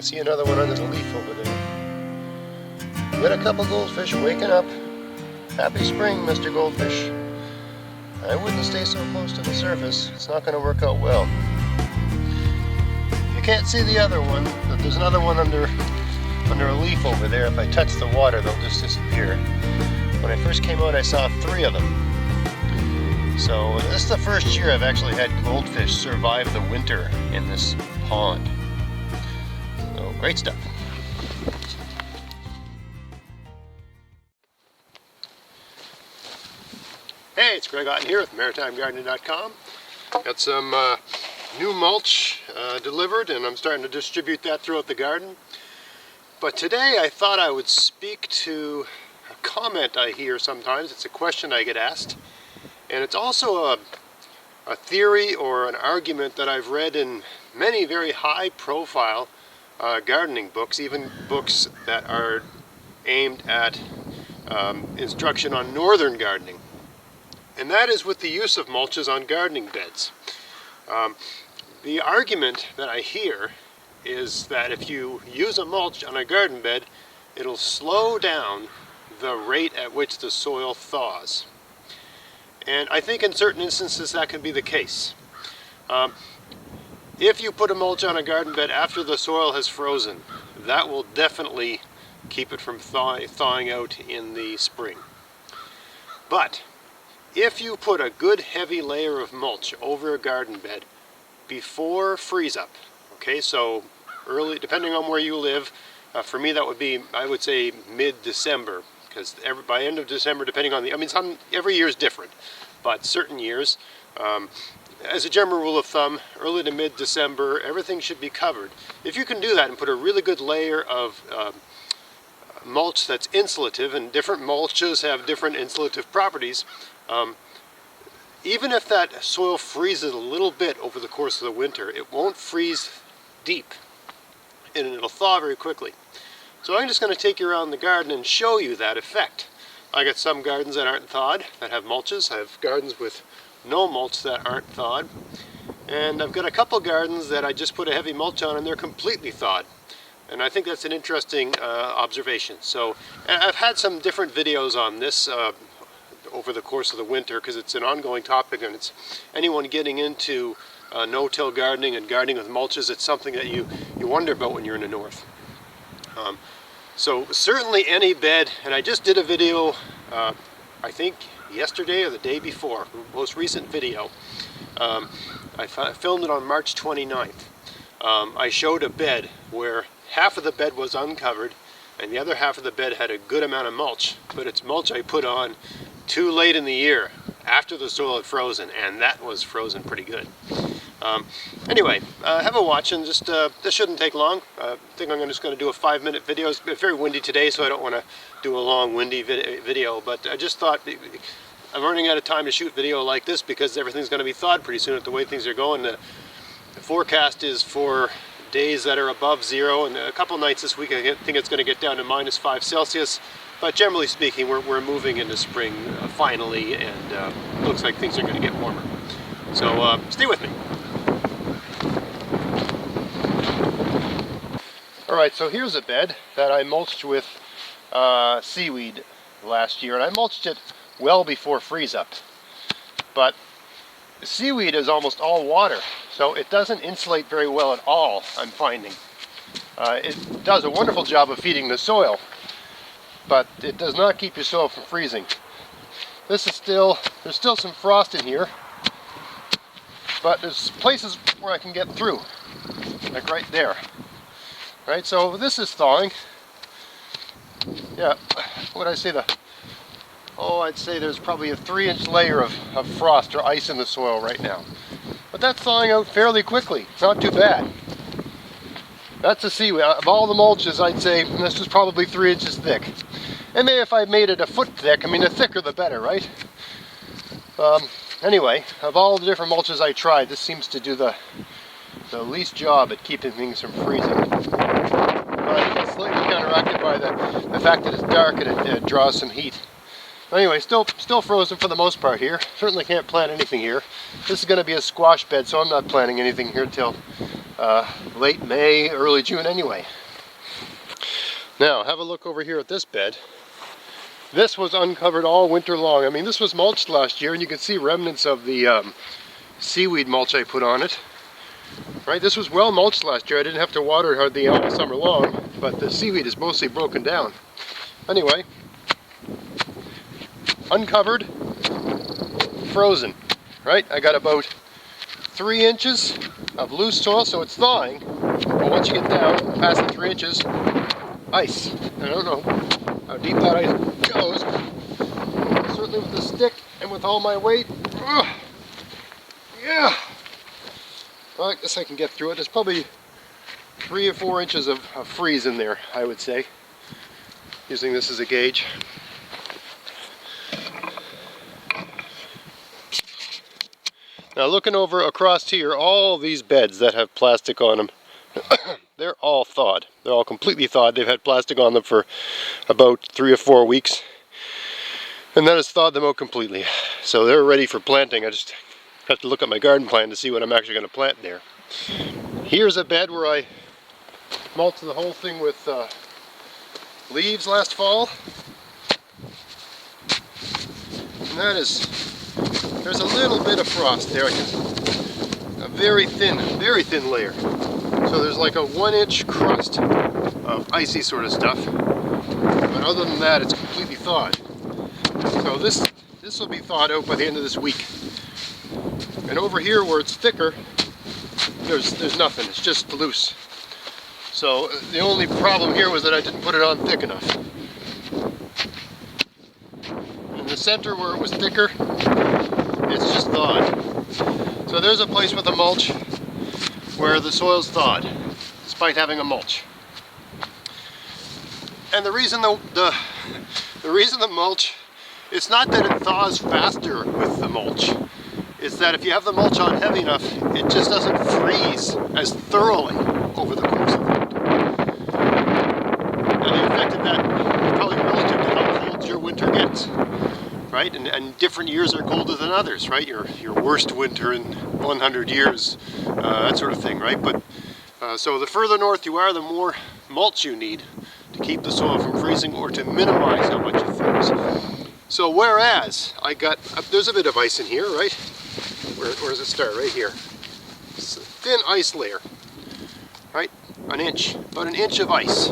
see another one under the leaf over there. Got a couple goldfish waking up. Happy spring, Mr. Goldfish. I wouldn't stay so close to the surface. It's not going to work out well. You can't see the other one, but there's another one under a leaf over there. If I touch the water, they'll just disappear. When I first came out, I saw 3 of them. So this is the first year I've actually had goldfish survive the winter in this pond. So great stuff. Hey, it's Greg Otten here with MaritimeGardening.com. Got some new mulch delivered, and I'm starting to distribute that throughout the garden. But today I thought I would speak to a comment I hear sometimes. It's a question I get asked, and it's also a theory or an argument that I've read in many very high-profile gardening books, even books that are aimed at instruction on northern gardening. And that is with the use of mulches on gardening beds. The argument that I hear is that if you use a mulch on a garden bed, it'll slow down the rate at which the soil thaws. And I think in certain instances that can be the case. If you put a mulch on a garden bed after the soil has frozen, that will definitely keep it from thawing out in the spring. But if you put a good heavy layer of mulch over a garden bed before freeze up, okay, so early, depending on where you live, for me that would be, I would say, mid-December, because by end of December, depending on every year is different, but certain years, as a general rule of thumb, early to mid-December, everything should be covered. If you can do that and put a really good layer of mulch that's insulative, and different mulches have different insulative properties, even if that soil freezes a little bit over the course of the winter, it won't freeze deep, and it'll thaw very quickly. So I'm just going to take you around the garden and show you that effect. I got some gardens that aren't thawed, that have mulches. I have gardens with no mulch that aren't thawed. And I've got a couple gardens that I just put a heavy mulch on and they're completely thawed. And I think that's an interesting observation. So I've had some different videos on this over the course of the winter, because it's an ongoing topic, and it's anyone getting into no-till gardening and gardening with mulches, it's something that you wonder about when you're in the north. So certainly any bed, and I just did a video, I think yesterday or the day before, most recent video. I filmed it on March 29th. I showed a bed where half of the bed was uncovered and the other half of the bed had a good amount of mulch, but it's mulch I put on too late in the year, after the soil had frozen, and that was frozen pretty good. Anyway, have a watch, and just this shouldn't take long. I think I'm just going to do a 5-minute video. It's very windy today, so I don't want to do a long windy video, but I just thought I'm running out of time to shoot video like this because everything's going to be thawed pretty soon at the way things are going. The forecast is for days that are above 0, and a couple nights this week I think it's going to get down to -5 Celsius. But generally speaking, we're moving into spring finally, and looks like things are going to get warmer. So stay with me. Alright, so here's a bed that I mulched with seaweed last year, and I mulched it well before freeze up. But the seaweed is almost all water, so it doesn't insulate very well at all, I'm finding. It does a wonderful job of feeding the soil, but it does not keep your soil from freezing. There's still some frost in here, but there's places where I can get through, like right there. Right, so this is thawing. Yeah, what did I say? I'd say there's probably a 3-inch layer of frost or ice in the soil right now. But that's thawing out fairly quickly. It's not too bad. That's the seaweed. Of all the mulches, I'd say this is probably 3 inches thick. And maybe if I made it a foot thick, I mean, the thicker the better, right? Anyway, of all the different mulches I tried, this seems to do the least job at keeping things from freezing. It's slightly counteracted by the fact that it's dark and it draws some heat. Anyway, still frozen for the most part here. Certainly can't plant anything here. This is going to be a squash bed, so I'm not planting anything here till late May, early June anyway. Now, have a look over here at this bed. This was uncovered all winter long. I mean, this was mulched last year, and you can see remnants of the seaweed mulch I put on it. Right, this was well mulched last year. I didn't have to water hardly all summer long, but the seaweed is mostly broken down. Anyway, uncovered, frozen. Right, I got about 3 inches of loose soil, so it's thawing. But once you get down past the 3 inches, ice. I don't know how deep that ice goes. Certainly with the stick and with all my weight. Yeah. Well, I guess I can get through it. There's probably 3 or 4 inches of freeze in there, I would say, using this as a gauge. Now looking over across here, all these beds that have plastic on them, they're all thawed. They're all completely thawed. They've had plastic on them for about 3 or 4 weeks. And that has thawed them out completely. So they're ready for planting. I just have to look at my garden plan to see what I'm actually going to plant there. Here's a bed where I mulched the whole thing with leaves last fall. And that is, there's a little bit of frost there. A very thin layer. So there's like a 1-inch crust of icy sort of stuff. But other than that, it's completely thawed. So this will be thawed out by the end of this week. And over here where it's thicker, there's nothing. It's just loose. So the only problem here was that I didn't put it on thick enough. In the center where it was thicker, it's just thawed. So there's a place with a mulch where the soil's thawed, despite having a mulch. And the reason the reason the mulch, it's not that it thaws faster with the mulch. It's that if you have the mulch on heavy enough, it just doesn't freeze as thoroughly over the course of the winter. And the effect of that is probably relative to how cold your winter gets, right? And different years are colder than others, right? Your worst winter in 100 years, that sort of thing, right? But so the further north you are, the more mulch you need to keep the soil from freezing or to minimize how much it freezes. So whereas there's a bit of ice in here, right? Where does it start? Right here. It's a thin ice layer, right? About an inch of ice,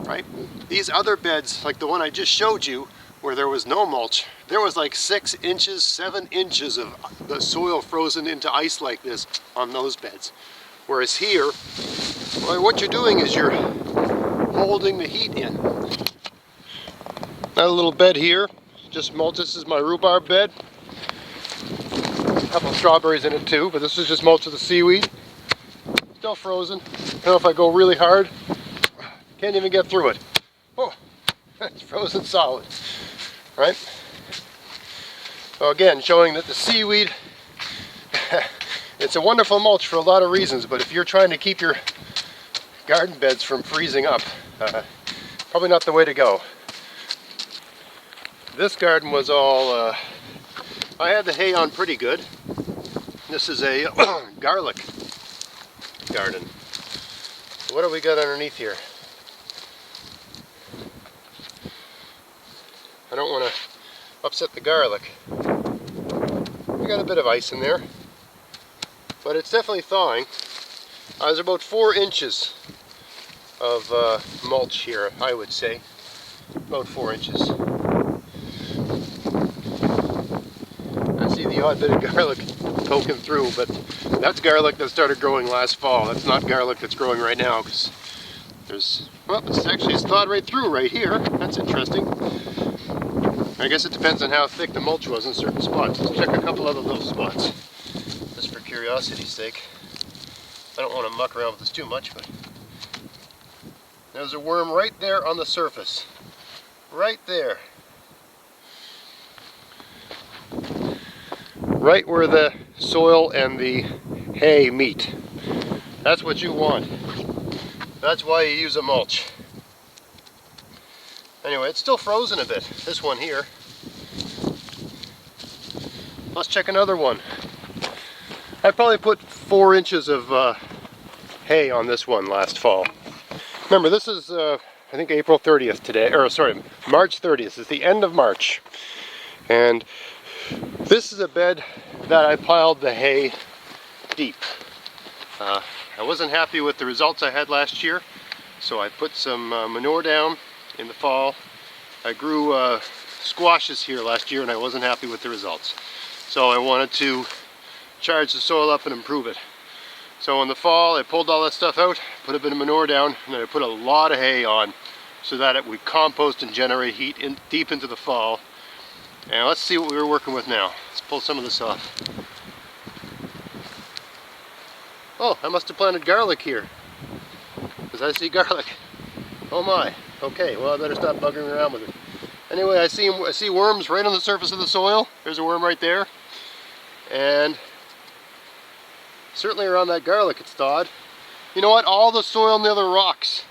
right? These other beds, like the one I just showed you, where there was no mulch, there was like 6 inches, 7 inches of the soil frozen into ice like this on those beds. Whereas here, well, what you're doing is you're holding the heat in. Got a little bed here, just mulch. This is my rhubarb bed. A couple of strawberries in it too, but this is just mulch of the seaweed. Still frozen. I don't know if I go really hard, can't even get through it. Oh, it's frozen solid, right? So again, showing that the seaweed, it's a wonderful mulch for a lot of reasons, but if you're trying to keep your garden beds from freezing up, probably not the way to go. This garden was all, I had the hay on pretty good. This is a garlic garden. What do we got underneath here? I don't want to upset the garlic. We got a bit of ice in there, but it's definitely thawing. There's about 4 inches of mulch here, I would say. About 4 inches. I see the odd bit of garlic poking through, but that's garlic that started growing last fall. That's not garlic that's growing right now, because there's, well, it's thawed right through right here. That's interesting. I guess it depends on how thick the mulch was in certain spots. Let's check a couple other little spots, just for curiosity's sake. I don't want to muck around with this too much, but there's a worm right there on the surface. Right there. Right where the soil and the hay meet. That's what you want. That's why you use a mulch. Anyway, it's still frozen a bit, this one here. Let's check another one. I probably put 4 inches of hay on this one last fall. Remember, this is I think April 30th today, or sorry, March 30th. It's the end of March. And this is a bed that I piled the hay deep. I wasn't happy with the results I had last year, so I put some manure down in the fall. I grew squashes here last year and I wasn't happy with the results. So I wanted to charge the soil up and improve it. So in the fall I pulled all that stuff out, put a bit of manure down, and then I put a lot of hay on so that it would compost and generate heat deep into the fall. And let's see what we were working with now. Let's pull some of this off. Oh, I must have planted garlic here, because I see garlic. Oh my. Okay, well I better stop buggering around with it. Anyway, I see worms right on the surface of the soil. There's a worm right there. And certainly around that garlic it's thawed. You know what? All the soil in the other rocks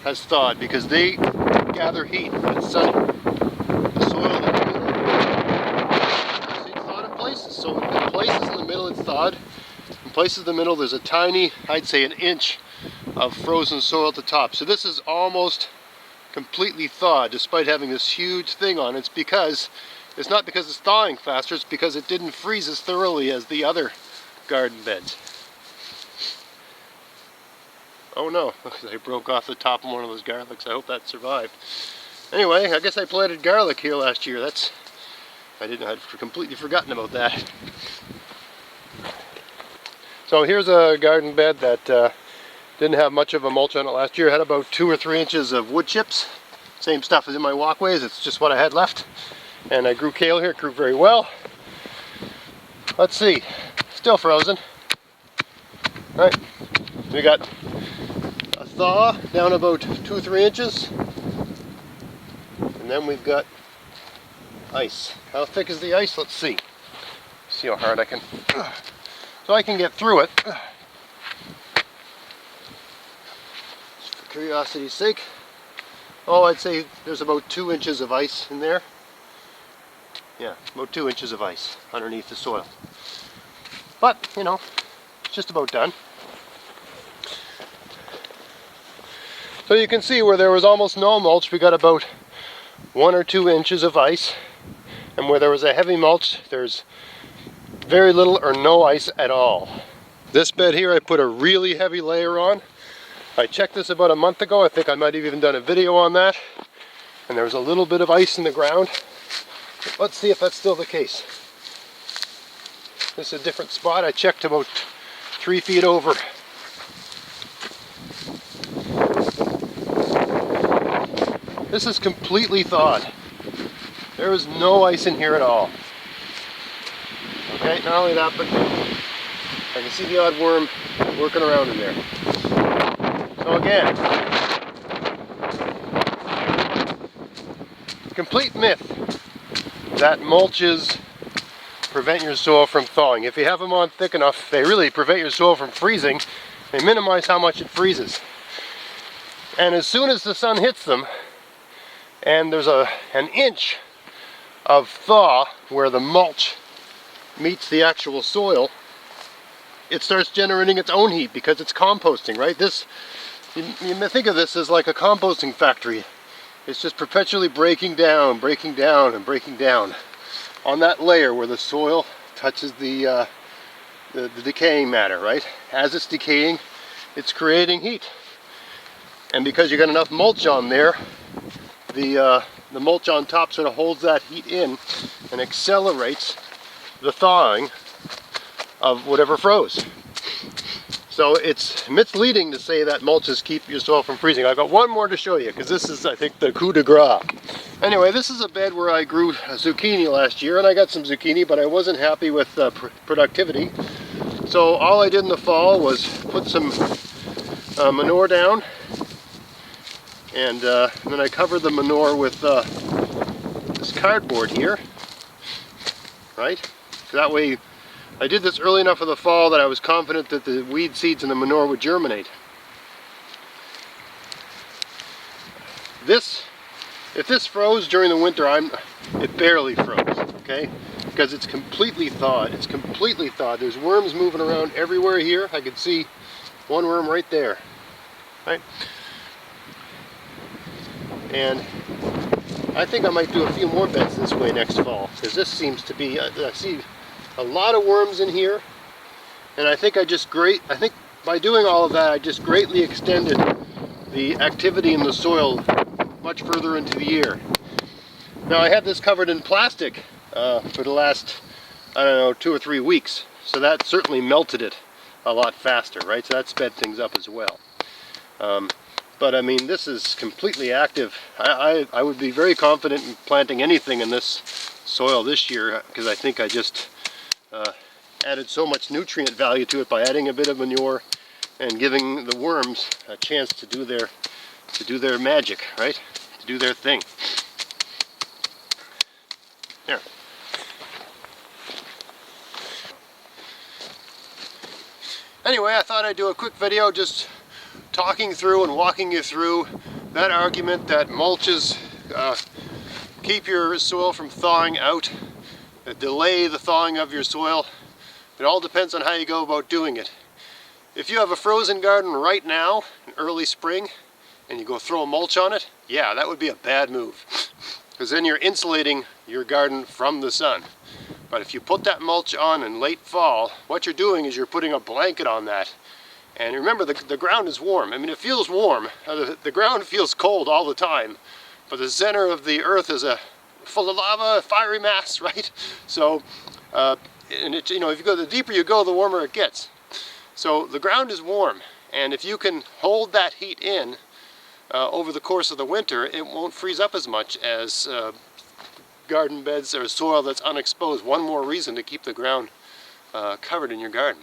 has thawed because they gather heat when it's sunny. The soil in the middle, see, it's thawed in places. So in places in the middle it's thawed. In places in the middle there's a tiny, I'd say an inch of frozen soil at the top. So this is almost completely thawed despite having this huge thing on it. It's not because it's thawing faster, it's because it didn't freeze as thoroughly as the other garden beds. Oh no, I broke off the top of one of those garlics. I hope that survived. Anyway, I guess I planted garlic here last year. I'd completely forgotten about that. So here's a garden bed that didn't have much of a mulch on it last year. It had about 2 or 3 inches of wood chips. Same stuff as in my walkways, it's just what I had left. And I grew kale here, it grew very well. Let's see, still frozen. All right, we got a thaw down about 2 or 3 inches. And then we've got ice. How thick is the ice? Let's see. See how hard I can, so I can get through it. Curiosity's sake. Oh, I'd say there's about 2 inches of ice in there. Yeah, about 2 inches of ice underneath the soil. But, you know, it's just about done. So you can see where there was almost no mulch, we got about 1 or 2 inches of ice. And where there was a heavy mulch, there's very little or no ice at all. This bed here I put a really heavy layer on. I checked this about a month ago. I think I might have even done a video on that. And there was a little bit of ice in the ground. Let's see if that's still the case. This is a different spot. I checked about 3 feet over. This is completely thawed. There is no ice in here at all. Okay, not only that, but I can see the odd worm working around in there. So again, complete myth that mulches prevent your soil from thawing. If you have them on thick enough, they really prevent your soil from freezing. They minimize how much it freezes. And as soon as the sun hits them, and there's an inch of thaw where the mulch meets the actual soil, it starts generating its own heat because it's composting, right? You may think of this as like a composting factory. It's just perpetually breaking down, and breaking down on that layer where the soil touches the decaying matter, right? As it's decaying, it's creating heat. And because you got enough mulch on there, the mulch on top sort of holds that heat in and accelerates the thawing of whatever froze. So it's misleading to say that mulches keep your soil from freezing. I've got one more to show you because this is, I think, the coup de grace. Anyway, this is a bed where I grew zucchini last year, and I got some zucchini, but I wasn't happy with productivity. So all I did in the fall was put some manure down, and then I covered the manure with this cardboard here, right? So that way, I did this early enough in the fall that I was confident that the weed seeds in the manure would germinate. If this froze during the winter, it barely froze, okay? Because it's completely thawed. It's completely thawed. There's worms moving around everywhere here. I can see One worm right there, right? And I think I might do a few more beds this way next fall, because this seems to be, I see a lot of worms in here, and I think by doing all of that, I just greatly extended the activity in the soil much further into the year. Now I had this covered in plastic for the last, I don't know, 2 or 3 weeks, so that certainly melted it a lot faster, right? So that sped things up as well. But I mean, this is completely active. I would be very confident in planting anything in this soil this year, because I think I just added so much nutrient value to it by adding a bit of manure and giving the worms a chance to do their magic, right? To do their thing. There. Anyway, I thought I'd do a quick video just talking through and walking you through that argument that mulches keep your soil from thawing out, delay the thawing of your soil. It all depends on how you go about doing it. If you have a frozen garden right now, in early spring, and you go throw a mulch on it, yeah, that would be a bad move, because then you're insulating your garden from the sun. But if you put that mulch on in late fall, what you're doing is you're putting a blanket on that. And remember, the ground is warm. I mean, it feels warm. The ground feels cold all the time, but the center of the earth is full of lava, fiery mass, right? So, and it, you know, if you go, the deeper you go, the warmer it gets. So the ground is warm, and if you can hold that heat in over the course of the winter, it won't freeze up as much as garden beds or soil that's unexposed. One more reason to keep the ground covered in your garden.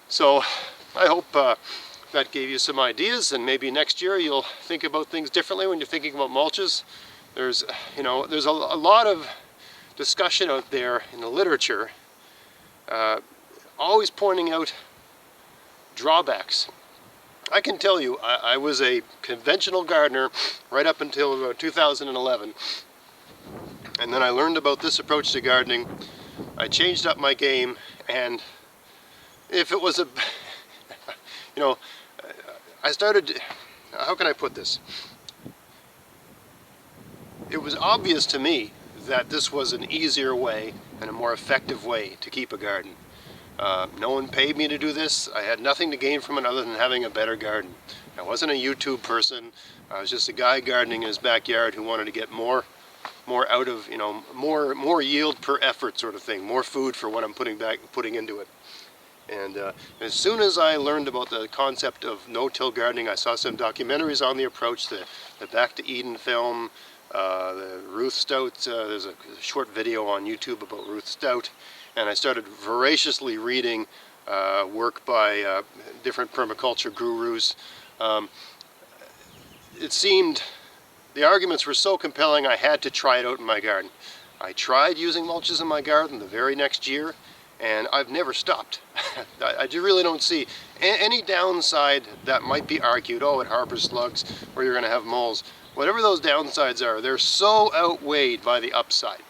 So I hope that gave you some ideas, and maybe next year you'll think about things differently when you're thinking about mulches. There's a lot of discussion out there in the literature always pointing out drawbacks. I can tell you, I was a conventional gardener right up until about 2011. And then I learned about this approach to gardening. I changed up my game, and if it was I started, how can I put this? It was obvious to me that this was an easier way and a more effective way to keep a garden. No one paid me to do this. I had nothing to gain from it other than having a better garden. I wasn't a YouTube person. I was just a guy gardening in his backyard who wanted to get more out of, more yield per effort sort of thing, more food for what I'm putting into it. And as soon as I learned about the concept of no-till gardening, I saw some documentaries on the approach, the Back to Eden film, the Ruth Stout, there's a short video on YouTube about Ruth Stout, and I started voraciously reading work by different permaculture gurus. It seemed the arguments were so compelling I had to try it out in my garden. I tried using mulches in my garden the very next year, and I've never stopped. I really don't see any downside that might be argued. Oh, it harbors slugs, or you're going to have moles. Whatever those downsides are, they're so outweighed by the upside.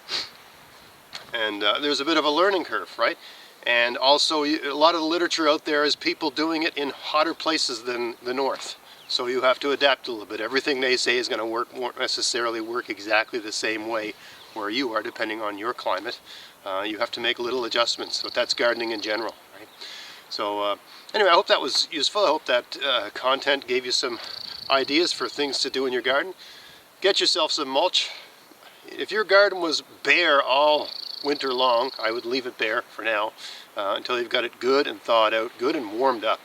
And there's a bit of a learning curve, right? And also, a lot of the literature out there is people doing it in hotter places than the north. So you have to adapt a little bit. Everything they say is going to won't necessarily work exactly the same way where you are, depending on your climate. You have to make little adjustments, but that's gardening in general, right? So anyway, I hope that was useful. I hope that content gave you some ideas for things to do in your garden. Get yourself some mulch. If your garden was bare all winter long, I would leave it bare for now until you've got it good and thawed out, good and warmed up.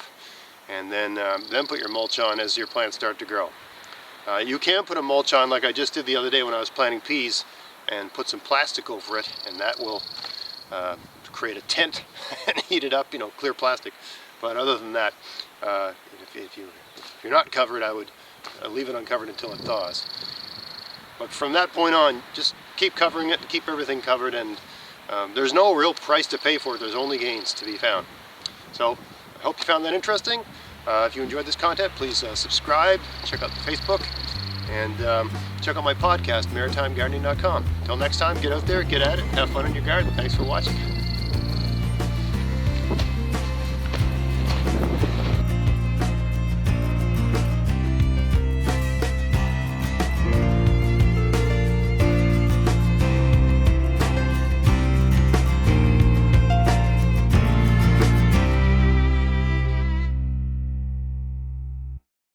And then put your mulch on as your plants start to grow. You can put a mulch on like I just did the other day when I was planting peas, and put some plastic over it, and that will create a tent and heat it up, clear plastic. But other than that, if you're not covered, I would leave it uncovered until it thaws. But from that point on, just keep covering it, keep everything covered, and there's no real price to pay for it. There's only gains to be found. So I hope you found that interesting. If you enjoyed this content, please subscribe, check out the Facebook, and check out my podcast, maritimegardening.com. Until next time, get out there, get at it, have fun in your garden. Thanks for watching.